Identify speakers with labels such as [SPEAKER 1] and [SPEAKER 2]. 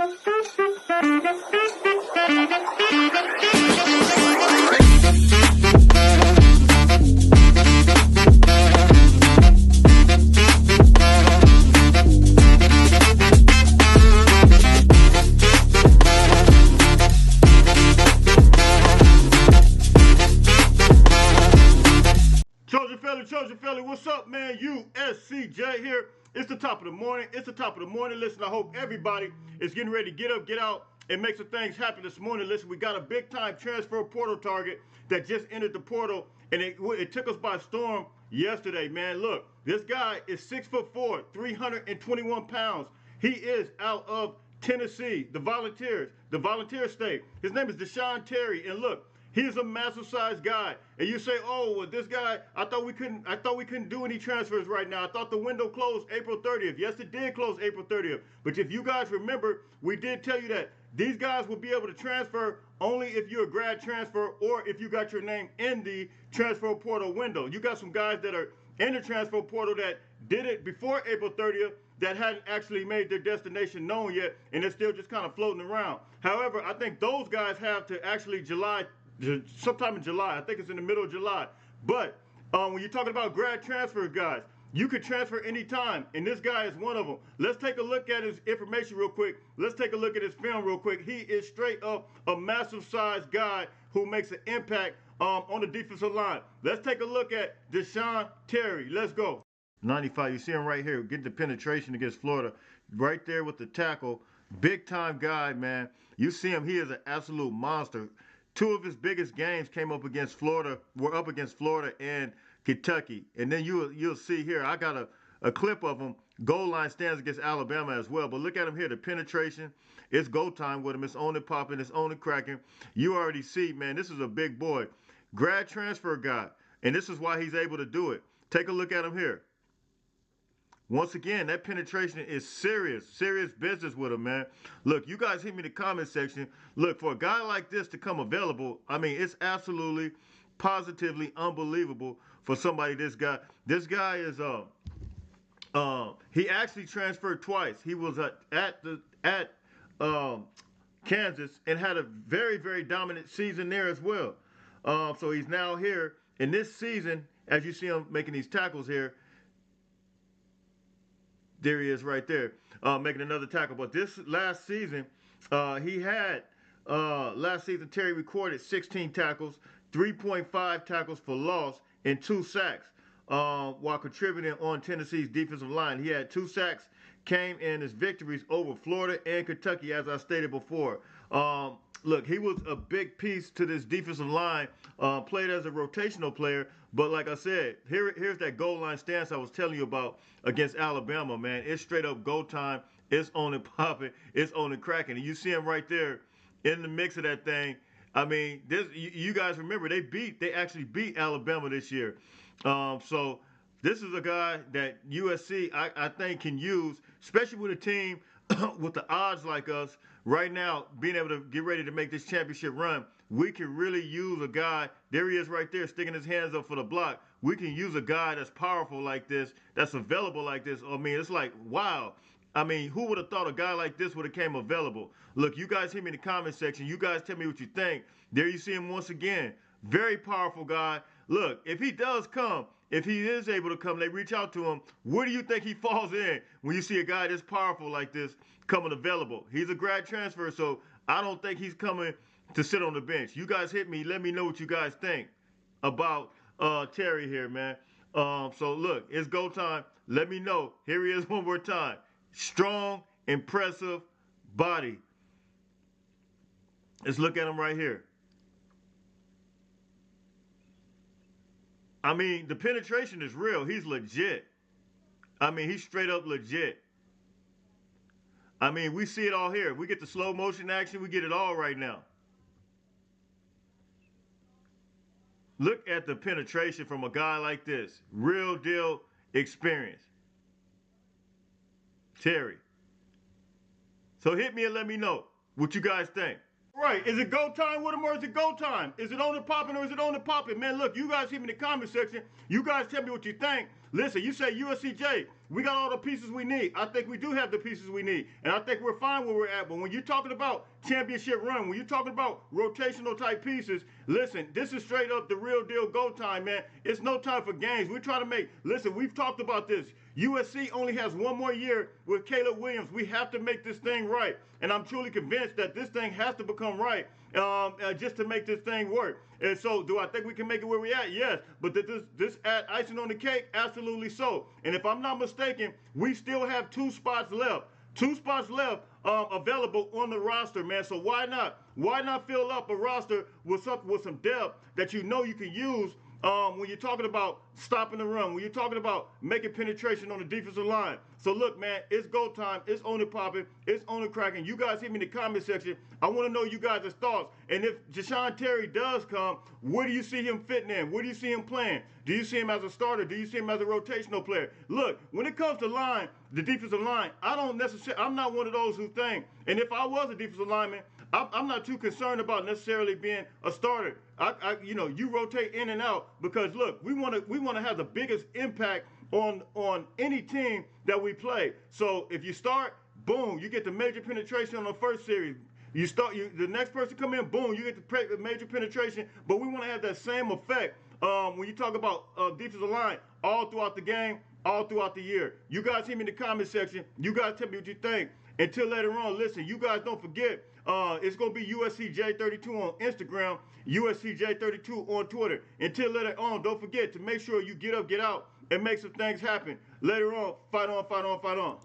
[SPEAKER 1] Trojan Philly, what's up, man? USCJ here. It's the top of the morning. Listen, I hope everybody is getting ready to get up, get out, and make some things happen this morning. Listen, we got a big-time transfer portal target that just entered the portal, and it took us by storm yesterday, man. Look, this guy is 6'4", 321 pounds. He is out of Tennessee, the Volunteer State. His name is DeSean Terry, and look, he's a massive sized guy. And you say, oh, well, this guy, I thought we couldn't do any transfers right now. I thought the window closed April 30th. Yes, it did close April 30th. But if you guys remember, we did tell you that these guys will be able to transfer only if you're a grad transfer or if you got your name in the transfer portal window. You got some guys that are in the transfer portal that did it before April 30th that hadn't actually made their destination known yet, and they're still just kind of floating around. However, I think those guys have to actually sometime in July. I think it's in the middle of July. But when you're talking about grad transfer guys, you could transfer anytime, and this guy is one of them. Let's take a look at his information real quick. Let's take a look at his film real quick. He is straight up a massive sized guy who makes an impact on the defensive line. Let's take a look at DeSean Terry. Let's go. 95, you see him right here, getting the penetration against Florida. Right there with the tackle. Big time guy, man. You see him, he is an absolute monster. Two of his biggest games were up against Florida and Kentucky. And then you'll see here, I got a clip of him. Goal line stands against Alabama as well. But look at him here, the penetration. It's go time with him. It's on and popping. It's on and cracking. You already see, man, this is a big boy. Grad transfer guy. And this is why he's able to do it. Take a look at him here. Once again, that penetration is serious business with him, man. Look, you guys hit me in the comment section. Look, for a guy like this to come available, I mean, it's absolutely, positively unbelievable for somebody this guy. This guy is, he actually transferred twice. He was at Kansas and had a very, very dominant season there as well. So he's now here. In this season, as you see him making these tackles here, there he is right there, making another tackle. But this last season, Terry recorded 16 tackles, 3.5 tackles for loss, and 2 sacks while contributing on Tennessee's defensive line. He had 2 sacks, came in his victories over Florida and Kentucky, as I stated before. Look, he was a big piece to this defensive line, played as a rotational player. But like I said, here's that goal line stance I was telling you about against Alabama, man. It's straight up go time. It's on and popping. It's on and cracking. And you see him right there in the mix of that thing. I mean, you guys remember, they actually beat Alabama this year. So this is a guy that USC, I think, can use, especially with a team with the odds like us right now, being able to get ready to make this championship run. We can really use a guy. There he is right there, sticking his hands up for the block. We can use a guy that's powerful like this, that's available like this. I mean, it's like, wow. I mean, who would have thought a guy like this would have came available? Look, you guys hit me in the comment section. You guys tell me what you think. There you see him once again. Very powerful guy. Look, if he does come, if he is able to come, they reach out to him, where do you think he falls in when you see a guy this powerful like this coming available? He's a grad transfer, so I don't think he's coming to sit on the bench. You guys hit me. Let me know what you guys think about Terry here, man. So look, it's go time. Let me know. Here he is one more time. Strong, impressive body. Let's look at him right here. I mean, the penetration is real. He's legit. I mean, he's straight up legit. I mean, we see it all here. We get the slow motion action. We get it all right now. Look at the penetration from a guy like this. Real deal experience. Terry. So hit me and let me know what you guys think. Right, is it go time with him or is it go time? Is it on the popping or is it on the popping? Man, look, you guys hit me in the comment section. You guys tell me what you think. Listen, you say USCJ, we got all the pieces we need. I think we do have the pieces we need. And I think we're fine where we're at. But when you're talking about championship run, when you're talking about rotational type pieces, listen, this is straight up the real deal go time, man. It's no time for games. We're trying to make, listen, we've talked about this. USC only has one more year with Caleb Williams. We have to make this thing right. And I'm truly convinced that this thing has to become right just to make this thing work. And so do I think we can make it where we're at? Yes. But this add icing on the cake? Absolutely so. And if I'm not mistaken, we still have 2 spots left. 2 spots left available on the roster, man. So why not? Why not fill up a roster with some depth that you know you can use when you're talking about stopping the run, when you're talking about making penetration on the defensive line. So look, man, it's go time. It's on it popping. It's on it cracking. You guys hit me in the comment section. I want to know you guys' thoughts. And if DeSean Terry does come, where do you see him fitting in? Where do you see him playing? Do you see him as a starter? Do you see him as a rotational player? Look, when it comes to line, the defensive line, I'm not one of those who think, and if I was a defensive lineman, I'm not too concerned about necessarily being a starter. You rotate in and out because look, we want to have the biggest impact on any team that we play. So if you start, boom, you get the major penetration on the first series. The next person come in, boom, you get the major penetration. But we want to have that same effect when you talk about defensive line all throughout the game, all throughout the year. You guys hit me in the comment section. You guys tell me what you think. Until later on, listen, you guys don't forget, it's going to be USCJ32 on Instagram, USCJ32 on Twitter. Until later on, don't forget to make sure you get up, get out, and make some things happen. Later on, fight on, fight on, fight on.